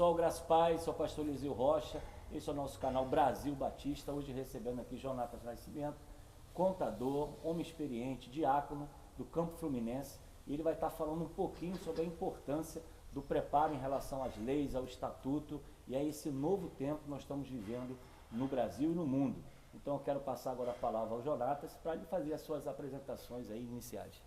pessoal, graças a Paz, sou o pastor Eliseu Rocha, esse é o nosso canal Brasil Batista, hoje recebendo aqui Jonatas Nascimento, contador, homem experiente, diácono do Campo Fluminense, e ele vai estar falando um pouquinho sobre a importância do preparo em relação às leis, ao estatuto e a esse novo tempo que nós estamos vivendo no Brasil e no mundo. Então eu quero passar agora a palavra ao Jonatas para ele fazer as suas apresentações aí iniciais.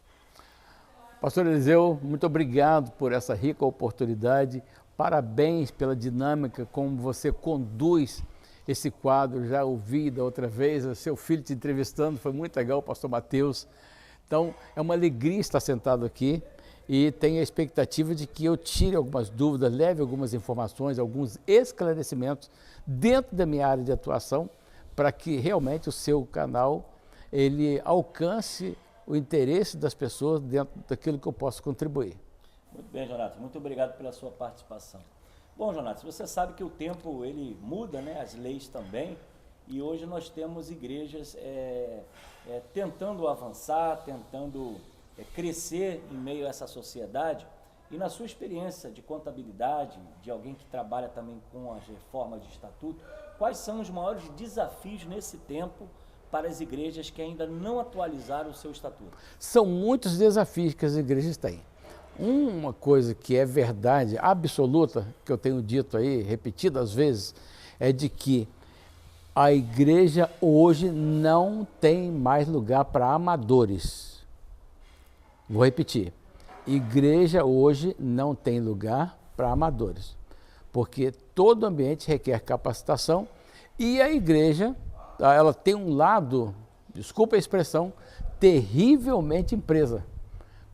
Pastor Eliseu, muito obrigado por essa rica oportunidade, parabéns pela dinâmica como você conduz esse quadro, já ouvi da outra vez, o seu filho te entrevistando, foi muito legal, o pastor Mateus. Então é uma alegria estar sentado aqui e tenho a expectativa de que eu tire algumas dúvidas, leve algumas informações, alguns esclarecimentos dentro da minha área de atuação, para que realmente o seu canal ele alcance o interesse das pessoas dentro daquilo que eu posso contribuir. Muito bem, Jonatas, muito obrigado pela sua participação. Bom, Jonatas, você sabe que o tempo ele muda, né? As leis também, e hoje nós temos igrejas tentando avançar, tentando crescer em meio a essa sociedade, e na sua experiência de contabilidade, de alguém que trabalha também com as reformas de estatuto, quais são os maiores desafios nesse tempo para as igrejas que ainda não atualizaram o seu estatuto? São muitos desafios que as igrejas têm. Uma coisa que é verdade absoluta, que eu tenho dito aí, repetidas vezes, é de que a igreja hoje não tem mais lugar para amadores. Vou repetir. Igreja hoje não tem lugar para amadores, porque todo ambiente requer capacitação e a igreja, ela tem um lado, desculpa a expressão, terrivelmente empresa.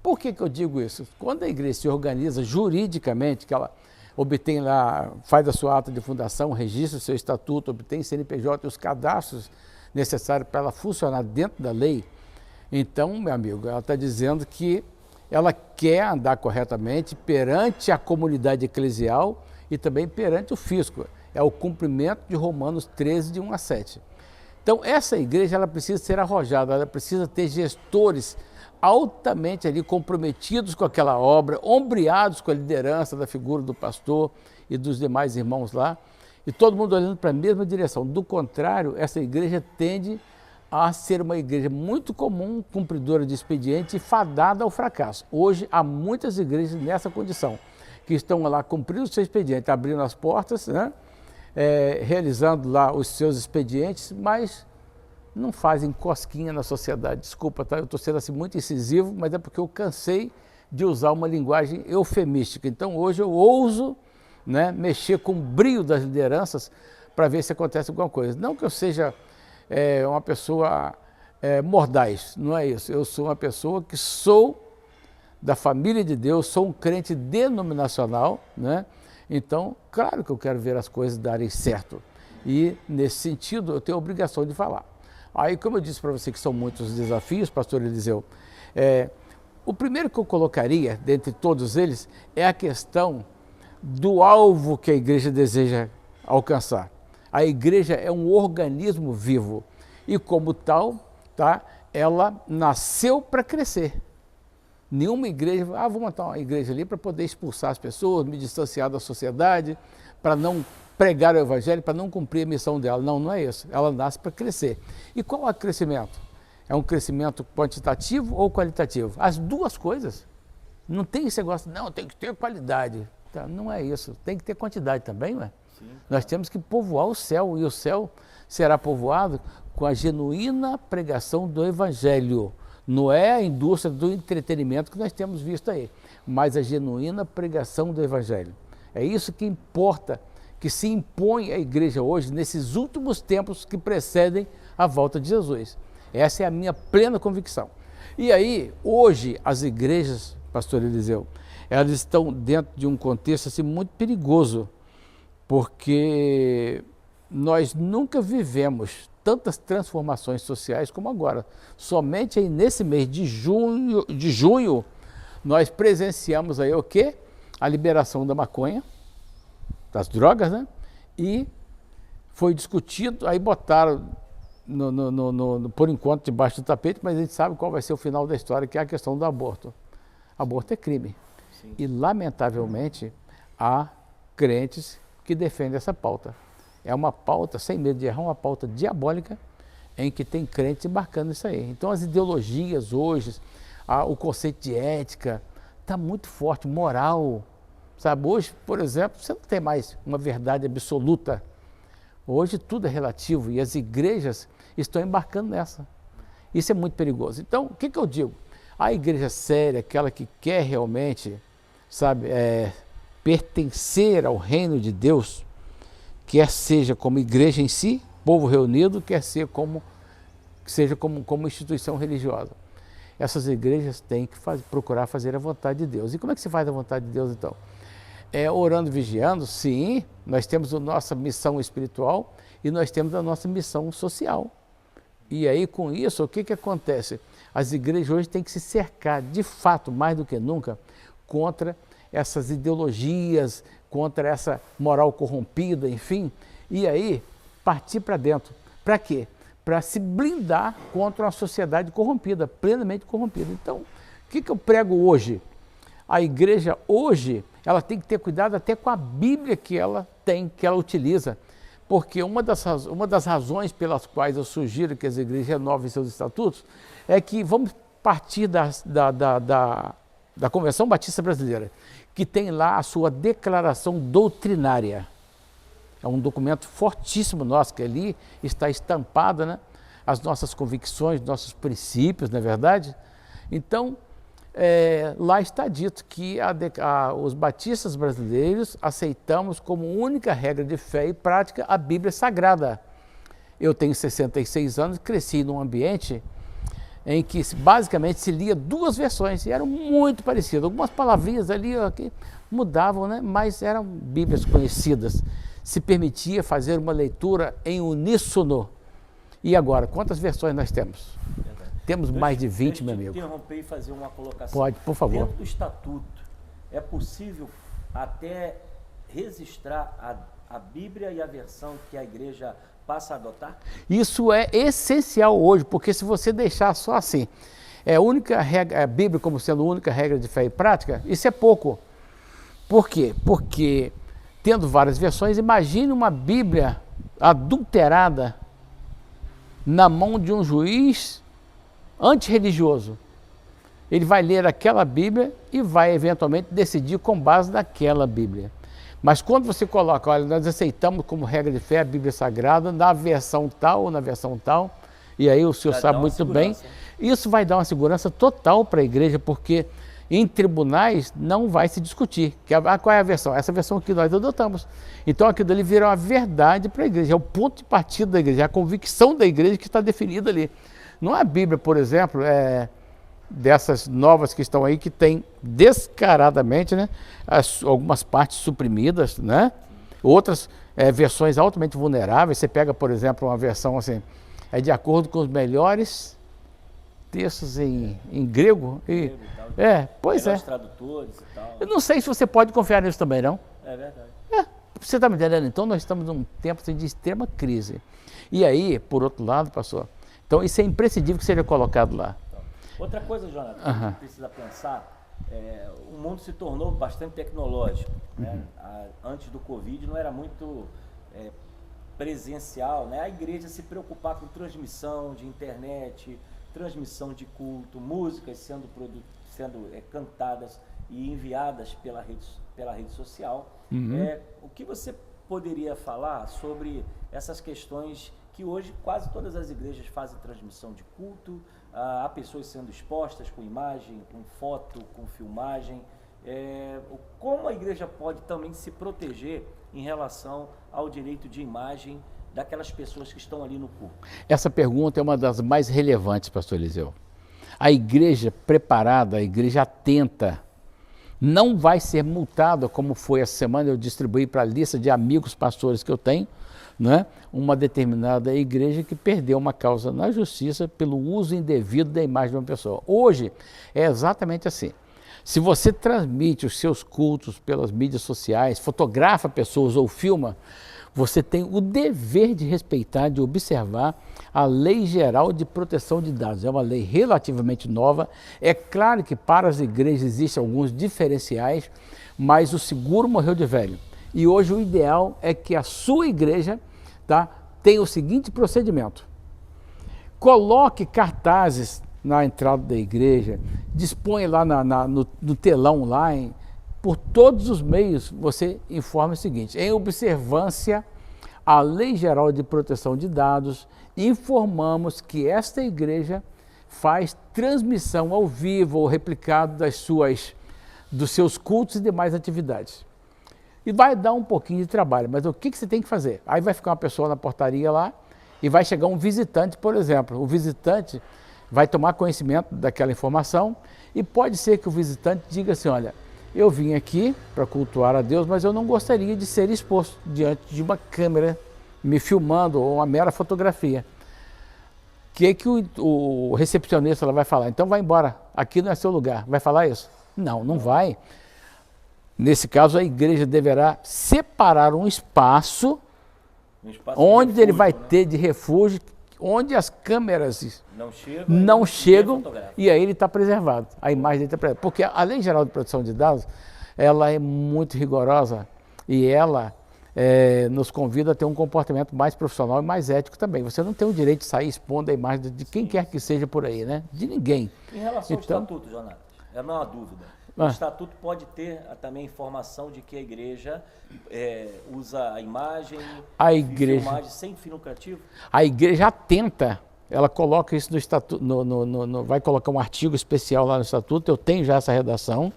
Por que eu digo isso? Quando a igreja se organiza juridicamente, que ela obtém lá, faz a sua ata de fundação, registra o seu estatuto, obtém CNPJ e os cadastros necessários para ela funcionar dentro da lei, então, meu amigo, ela está dizendo que ela quer andar corretamente perante a comunidade eclesial e também perante o fisco. É o cumprimento de Romanos 13, de 1 a 7. Então, essa igreja ela precisa ser arrojada, ela precisa ter gestores altamente ali comprometidos com aquela obra, ombreados com a liderança da figura do pastor e dos demais irmãos lá, e todo mundo olhando para a mesma direção. Do contrário, essa igreja tende a ser uma igreja muito comum, cumpridora de expediente e fadada ao fracasso. Hoje há muitas igrejas nessa condição, que estão lá cumprindo o seu expediente, abrindo as portas, né? Realizando lá os seus expedientes, mas não fazem cosquinha na sociedade. Desculpa, tá? Eu estou sendo assim muito incisivo, mas é porque eu cansei de usar uma linguagem eufemística. Então hoje eu ouso, né, mexer com o brio das lideranças para ver se acontece alguma coisa. Não que eu seja uma pessoa mordaz, não é isso. Eu sou uma pessoa que sou da família de Deus, sou um crente denominacional, né? Então, claro que eu quero ver as coisas darem certo. E, nesse sentido, eu tenho a obrigação de falar. Aí, como eu disse para você que são muitos desafios, pastor Eliseu, o primeiro que eu colocaria, dentre todos eles, é a questão do alvo que a igreja deseja alcançar. A igreja é um organismo vivo e, como tal, tá, ela nasceu para crescer. Nenhuma igreja, vou montar uma igreja ali para poder expulsar as pessoas, me distanciar da sociedade, para não pregar o evangelho, para não cumprir a missão dela. Não, não é isso. Ela nasce para crescer. E qual é o crescimento? É um crescimento quantitativo ou qualitativo? As duas coisas. Não tem esse negócio, não, tem que ter qualidade. Tá, não é isso. Tem que ter quantidade também, ué. Sim. Nós temos que povoar o céu, e o céu será povoado com a genuína pregação do evangelho. Não é a indústria do entretenimento que nós temos visto aí, mas a genuína pregação do evangelho. É isso que importa, que se impõe à igreja hoje, nesses últimos tempos que precedem a volta de Jesus. Essa é a minha plena convicção. E aí, hoje, as igrejas, pastor Eliseu, elas estão dentro de um contexto assim, muito perigoso, porque nós nunca vivemos tantas transformações sociais como agora. Somente aí nesse mês de junho, nós presenciamos aí o quê? A liberação da maconha, das drogas, né? E foi discutido, aí botaram por enquanto debaixo do tapete, mas a gente sabe qual vai ser o final da história, que é a questão do aborto. Aborto é crime. Sim. E lamentavelmente há crentes que defendem essa pauta. É uma pauta, sem medo de errar, uma pauta diabólica em que tem crentes embarcando nisso aí. Então as ideologias hoje, o conceito de ética está muito forte, moral, sabe? Hoje, por exemplo, você não tem mais uma verdade absoluta. Hoje tudo é relativo e as igrejas estão embarcando nessa. Isso é muito perigoso. Então, o que eu digo? A igreja séria, aquela que quer realmente, sabe, pertencer ao reino de Deus, quer seja como igreja em si, povo reunido, quer seja como instituição religiosa. Essas igrejas têm que procurar fazer a vontade de Deus. E como é que se faz a vontade de Deus, então? Orando e vigiando, sim, nós temos a nossa missão espiritual e nós temos a nossa missão social. E aí, com isso, o que acontece? As igrejas hoje têm que se cercar, de fato, mais do que nunca, contra essas ideologias, contra essa moral corrompida, enfim, e aí partir para dentro. Para quê? Para se blindar contra uma sociedade corrompida, plenamente corrompida. Então, o que eu prego hoje? A igreja hoje, ela tem que ter cuidado até com a Bíblia que ela tem, que ela utiliza, porque uma das razões pelas quais eu sugiro que as igrejas renovem seus estatutos é que vamos partir da Convenção Batista Brasileira, que tem lá a sua declaração doutrinária. É um documento fortíssimo nosso, que ali está estampada, né, as nossas convicções, nossos princípios, não é verdade? Então, lá está dito que os batistas brasileiros aceitamos como única regra de fé e prática a Bíblia Sagrada. Eu tenho 66 anos, cresci num ambiente em que basicamente se lia duas versões e eram muito parecidas. Algumas palavrinhas ali que mudavam, né? Mas eram Bíblias conhecidas. Se permitia fazer uma leitura em uníssono. E agora, quantas versões nós temos? Temos mais de 20, meu amigo. Deixa eu interromper e fazer uma colocação. Pode, por favor. Dentro do estatuto, é possível até registrar a Bíblia e a versão que a igreja passa a adotar? Isso é essencial hoje, porque se você deixar só assim, a única regra, a Bíblia como sendo a única regra de fé e prática, isso é pouco. Por quê? Porque, tendo várias versões, imagine uma Bíblia adulterada na mão de um juiz antirreligioso. Ele vai ler aquela Bíblia e vai eventualmente decidir com base naquela Bíblia. Mas quando você coloca, olha, nós aceitamos como regra de fé a Bíblia Sagrada na versão tal ou na versão tal, e aí o senhor sabe muito bem, isso vai dar uma segurança total para a igreja, porque em tribunais não vai se discutir. Qual é a versão? Essa versão que nós adotamos. Então aquilo ali vira uma verdade para a igreja, é o ponto de partida da igreja, é a convicção da igreja que está definida ali. Não é a Bíblia, por exemplo, dessas novas que estão aí, que tem descaradamente, né, algumas partes suprimidas, né? Outras versões altamente vulneráveis. Você pega, por exemplo, uma versão assim, de acordo com os melhores textos em grego. Pois é. Tradutores e tal. Eu não sei se você pode confiar nisso também, não. É verdade. Você está me entendendo? Então nós estamos num tempo assim, de extrema crise. E aí, por outro lado, pastor, então isso é imprescindível que seja colocado lá. Outra coisa, Jonathan, que a gente precisa pensar, o mundo se tornou bastante tecnológico. Né? Antes do Covid não era muito presencial, né? A igreja se preocupar com transmissão de internet, transmissão de culto, músicas sendo cantadas e enviadas pela rede social. O que você poderia falar sobre essas questões que hoje quase todas as igrejas fazem transmissão de culto, há pessoas sendo expostas com imagem, com foto, com filmagem. Como a igreja pode também se proteger em relação ao direito de imagem daquelas pessoas que estão ali no culto? Essa pergunta é uma das mais relevantes, pastor Eliseu. A igreja preparada, a igreja atenta, não vai ser multada, como foi essa semana. Eu distribuí para a lista de amigos pastores que eu tenho, né, uma determinada igreja que perdeu uma causa na justiça pelo uso indevido da imagem de uma pessoa. Hoje é exatamente assim. Se você transmite os seus cultos pelas mídias sociais, fotografa pessoas ou filma, você tem o dever de respeitar, de observar a Lei Geral de Proteção de Dados. É uma lei relativamente nova. É claro que para as igrejas existem alguns diferenciais, mas o seguro morreu de velho. E hoje o ideal é que a sua igreja, tá, tenha o seguinte procedimento. Coloque cartazes na entrada da igreja, disponha lá no telão online, por todos os meios você informa o seguinte: em observância à Lei Geral de Proteção de Dados, informamos que esta igreja faz transmissão ao vivo ou replicado dos seus cultos e demais atividades. E vai dar um pouquinho de trabalho, mas o que você tem que fazer? Aí vai ficar uma pessoa na portaria lá e vai chegar um visitante, por exemplo. O visitante vai tomar conhecimento daquela informação e pode ser que o visitante diga assim: olha, eu vim aqui para cultuar a Deus, mas eu não gostaria de ser exposto diante de uma câmera me filmando ou uma mera fotografia. O que o recepcionista vai falar? Então vai embora, aqui não é seu lugar. Vai falar isso? Não, não vai. Nesse caso, a igreja deverá separar um espaço onde refúgio, ele vai ter de refúgio, onde as câmeras não chegam e aí ele está preservado. A imagem dele está preservada. Porque a Lei Geral de Proteção de Dados, ela é muito rigorosa e ela nos convida a ter um comportamento mais profissional e mais ético também. Você não tem o direito de sair expondo a imagem de quem quer que seja por aí, né? De ninguém. Em relação ao estatuto, Jonatas, é uma dúvida. O estatuto pode ter também informação de que a igreja usa a imagem, filmagem sem fim lucrativo? A igreja atenta, ela coloca isso no estatuto, vai colocar um artigo especial lá no estatuto. Eu tenho já essa redação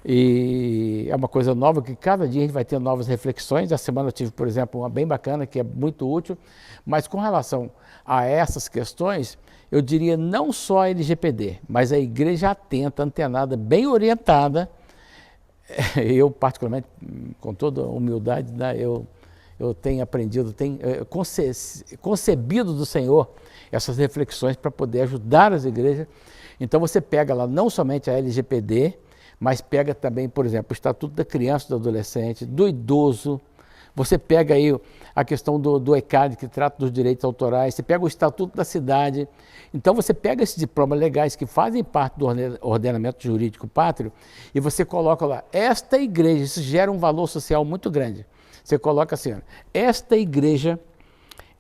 e é uma coisa nova que cada dia a gente vai ter novas reflexões. A semana eu tive, por exemplo, uma bem bacana que é muito útil, mas com relação a essas questões, eu diria não só a LGPD, mas a igreja atenta, antenada, bem orientada. Eu, particularmente, com toda humildade, né, eu tenho aprendido, tenho concebido do Senhor essas reflexões para poder ajudar as igrejas. Então você pega lá não somente a LGPD, mas pega também, por exemplo, o Estatuto da Criança e do Adolescente, do Idoso. Você pega aí a questão do ECAD, que trata dos direitos autorais, você pega o Estatuto da Cidade. Então você pega esses diplomas legais que fazem parte do ordenamento jurídico pátrio e você coloca lá, esta igreja, isso gera um valor social muito grande. Você coloca assim, esta igreja,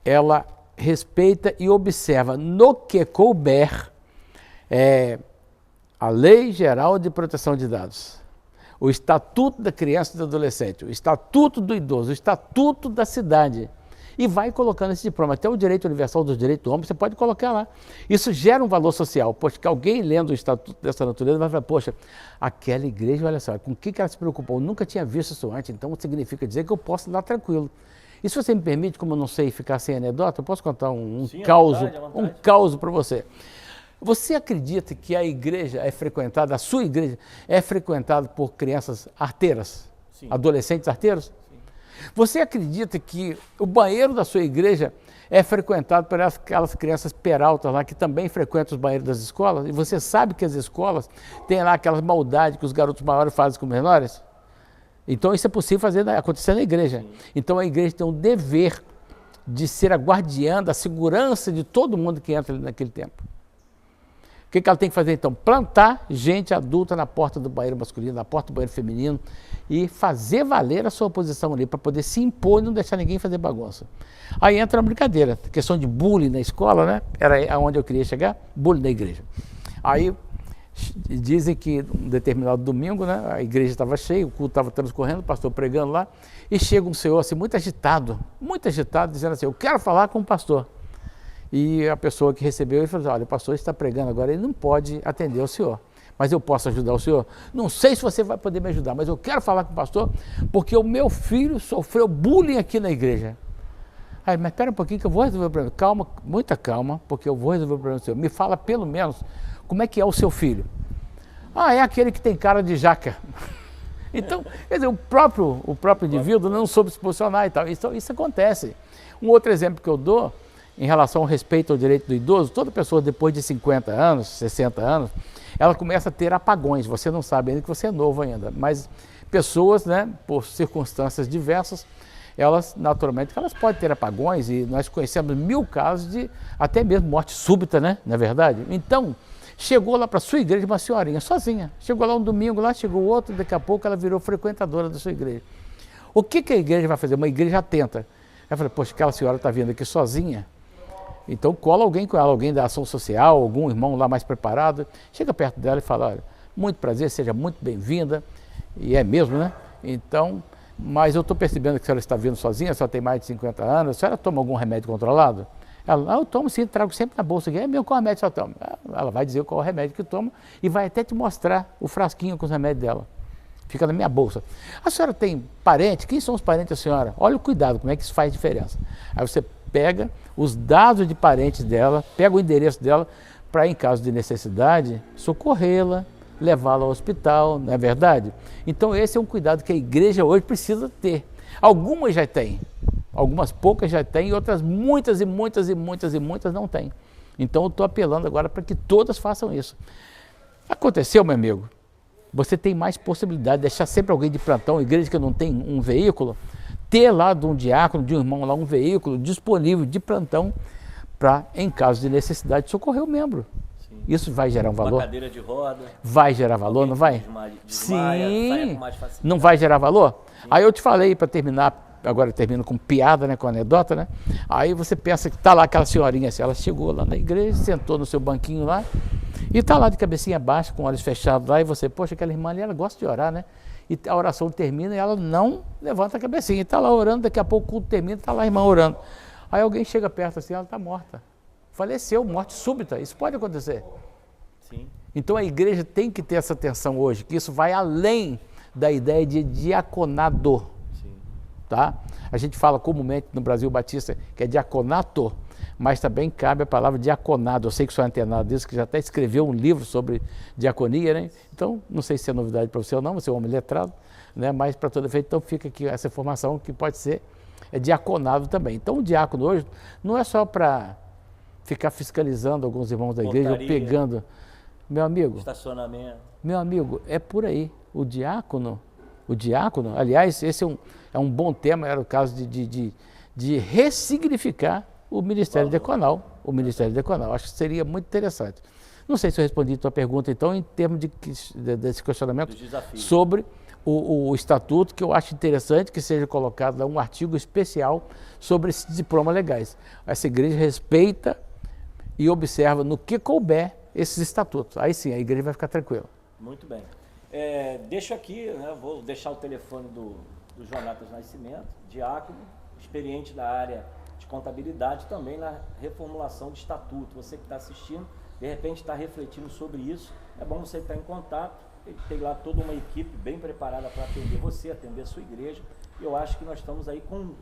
ela respeita e observa no que couber a Lei Geral de Proteção de Dados, o Estatuto da Criança e do Adolescente, o Estatuto do Idoso, o Estatuto da Cidade. E vai colocando esse diploma. Até o Direito Universal dos Direitos do Homem, você pode colocar lá. Isso gera um valor social. Poxa, que alguém lendo o Estatuto dessa natureza vai falar, poxa, aquela igreja, olha só, com o que ela se preocupou? Eu nunca tinha visto isso antes, então significa dizer que eu posso dar tranquilo. E se você me permite, como eu não sei ficar sem anedota, eu posso contar um caos para você. Você acredita que a igreja é frequentada, a sua igreja é frequentada por crianças arteiras? Sim. Adolescentes arteiros? Sim. Você acredita que o banheiro da sua igreja é frequentado por aquelas crianças peraltas lá que também frequentam os banheiros das escolas? E você sabe que as escolas têm lá aquelas maldades que os garotos maiores fazem com os menores? Então isso é possível acontecer na igreja. Sim. Então a igreja tem um dever de ser a guardiã da segurança de todo mundo que entra ali naquele tempo. O que ela tem que fazer então? Plantar gente adulta na porta do banheiro masculino, na porta do banheiro feminino e fazer valer a sua posição ali para poder se impor e não deixar ninguém fazer bagunça. Aí entra uma brincadeira, a questão de bullying na escola, né? Era aonde eu queria chegar, bullying na igreja. Aí dizem que um determinado domingo, né, a igreja estava cheia, o culto estava transcorrendo, o pastor pregando lá, e chega um senhor assim, muito agitado, dizendo assim, eu quero falar com o pastor. E a pessoa que recebeu, ele falou, olha, o pastor está pregando agora, ele não pode atender o senhor. Mas eu posso ajudar o senhor? Não sei se você vai poder me ajudar, mas eu quero falar com o pastor, porque o meu filho sofreu bullying aqui na igreja. Aí, mas espera um pouquinho que eu vou resolver o problema. Calma, muita calma, porque eu vou resolver o problema do senhor. Me fala pelo menos como é que é o seu filho. Ah, é aquele que tem cara de jaca. Então, quer dizer, o próprio indivíduo não soube se posicionar e tal. Isso acontece. Um outro exemplo que eu dou, em relação ao respeito ao direito do idoso, toda pessoa depois de 50 anos, 60 anos, ela começa a ter apagões. Você não sabe ainda que você é novo ainda, mas pessoas, né, por circunstâncias diversas, elas naturalmente podem ter apagões e nós conhecemos 1000 casos de até mesmo morte súbita, né, na verdade. Então, chegou lá para a sua igreja uma senhorinha sozinha. Chegou lá um domingo, lá chegou outro, daqui a pouco ela virou frequentadora da sua igreja. O que a igreja vai fazer? Uma igreja atenta. Eu falei, poxa, aquela senhora está vindo aqui sozinha, então cola alguém com ela, alguém da ação social, algum irmão lá mais preparado, chega perto dela e fala, olha, muito prazer, seja muito bem-vinda, e é mesmo, né? Então, mas eu estou percebendo que a senhora está vindo sozinha, a senhora tem mais de 50 anos, a senhora toma algum remédio controlado? Ela, eu tomo sim, trago sempre na bolsa aqui, é mesmo, qual remédio a senhora toma? Ela vai dizer qual remédio que toma e vai até te mostrar o frasquinho com os remédios dela. Fica na minha bolsa. A senhora tem parente? Quem são os parentes da senhora? Olha o cuidado, como é que isso faz diferença. Aí você pega os dados de parentes dela, pega o endereço dela, para em caso de necessidade, socorrê-la, levá-la ao hospital, não é verdade? Então esse é um cuidado que a igreja hoje precisa ter. Algumas já têm, algumas poucas já têm, e outras muitas e muitas e muitas e muitas não têm. Então eu estou apelando agora para que todas façam isso. Aconteceu, meu amigo? Você tem mais possibilidade de deixar sempre alguém de plantão, igreja que não tem um veículo, ter lá de um diácono, de um irmão lá, um veículo disponível de plantão para, em caso de necessidade, socorrer o membro. Sim. Isso vai gerar um valor? Uma cadeira de roda. Vai gerar valor, não vai? Desmaia, sim. Mais não vai gerar valor? Sim. Aí eu te falei, para terminar, agora eu termino com piada, né, com anedota, né? Aí você pensa que está lá aquela senhorinha assim, ela chegou lá na igreja, sentou no seu banquinho lá, e está lá de cabecinha baixa, com olhos fechados lá, e você, poxa, aquela irmã ali, ela gosta de orar, né? E a oração termina e ela não levanta a cabecinha. E está lá orando, daqui a pouco o culto termina, está lá a irmã orando. Aí alguém chega perto assim, ela está morta. Faleceu, morte súbita, isso pode acontecer. Sim. Então a igreja tem que ter essa atenção hoje, que isso vai além da ideia de diaconado. Sim. Tá? A gente fala comumente no Brasil Batista que é diaconato, mas também cabe a palavra diaconado. Eu sei que sou antenado disso, que já até escreveu um livro sobre diaconia, né? Então, não sei se é novidade para você ou não, você é um homem letrado, né? Mas para todo efeito, então fica aqui essa informação que pode ser diaconado também. Então, o diácono hoje não é só para ficar fiscalizando alguns irmãos da igreja, ou pegando, meu amigo, estacionamento. Meu amigo, é por aí. O diácono, aliás, esse é um bom tema, era o caso de ressignificar o Ministério Diaconal, acho que seria muito interessante. Não sei se eu respondi a tua pergunta, então, em termos desse questionamento sobre o estatuto, que eu acho interessante que seja colocado lá um artigo especial sobre esses diplomas legais. Essa igreja respeita e observa no que couber esses estatutos. Aí sim, a igreja vai ficar tranquila. Muito bem. Deixo aqui, né, vou deixar o telefone do Jonatas Nascimento, diácono, experiente da área de contabilidade, também na reformulação de estatuto. Você que está assistindo, de repente está refletindo sobre isso, é bom você estar em contato. Ele tem lá toda uma equipe bem preparada para atender você, atender a sua igreja. E eu acho que nós estamos aí com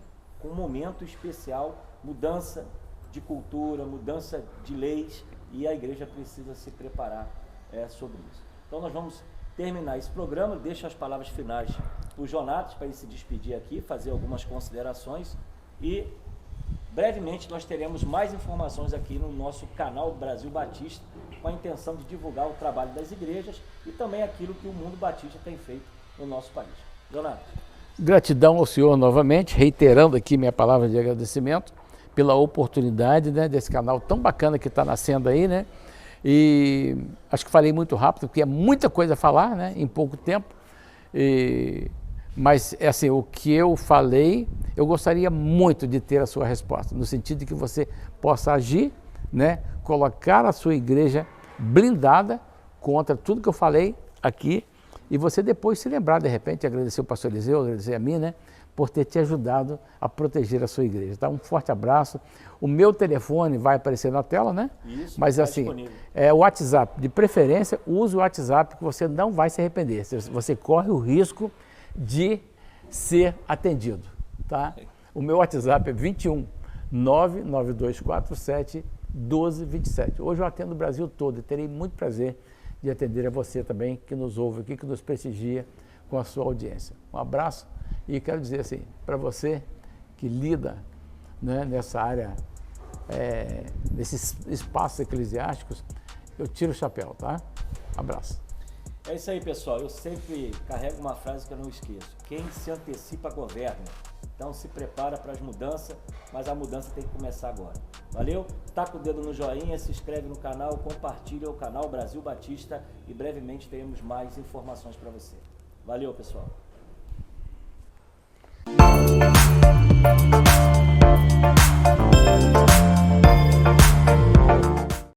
um momento especial, mudança de cultura, mudança de leis, e a igreja precisa se preparar sobre isso. Então nós vamos terminar esse programa, deixo as palavras finais para o Jonatas, para ele se despedir aqui, fazer algumas considerações, e brevemente nós teremos mais informações aqui no nosso canal Brasil Batista, com a intenção de divulgar o trabalho das igrejas e também aquilo que o mundo batista tem feito no nosso país. Jonatas. Gratidão ao senhor novamente, reiterando aqui minha palavra de agradecimento pela oportunidade, né, desse canal tão bacana que está nascendo aí, né? E acho que falei muito rápido, porque é muita coisa a falar, né, em pouco tempo. Mas, assim, o que eu falei, eu gostaria muito de ter a sua resposta, no sentido de que você possa agir, né, colocar a sua igreja blindada contra tudo que eu falei aqui, e você depois se lembrar, de repente, agradecer o pastor Eliseu, agradecer a mim, né, por ter te ajudado a proteger a sua igreja. Tá? Um forte abraço. O meu telefone vai aparecer na tela, né? Isso, mas assim, o WhatsApp, de preferência, use o WhatsApp que você não vai se arrepender. Você corre o risco de ser atendido, tá? O meu WhatsApp é 21 99247 1227. Hoje eu atendo o Brasil todo e terei muito prazer de atender a você também, que nos ouve aqui, que nos prestigia com a sua audiência. Um abraço e quero dizer assim, para você que lida, né, nessa área, nesses espaços eclesiásticos, eu tiro o chapéu, tá? Abraço. É isso aí, pessoal. Eu sempre carrego uma frase que eu não esqueço. Quem se antecipa, governa. Então se prepara para as mudanças, mas a mudança tem que começar agora. Valeu? Taca o dedo no joinha, se inscreve no canal, compartilha o canal Brasil Batista e brevemente teremos mais informações para você. Valeu, pessoal.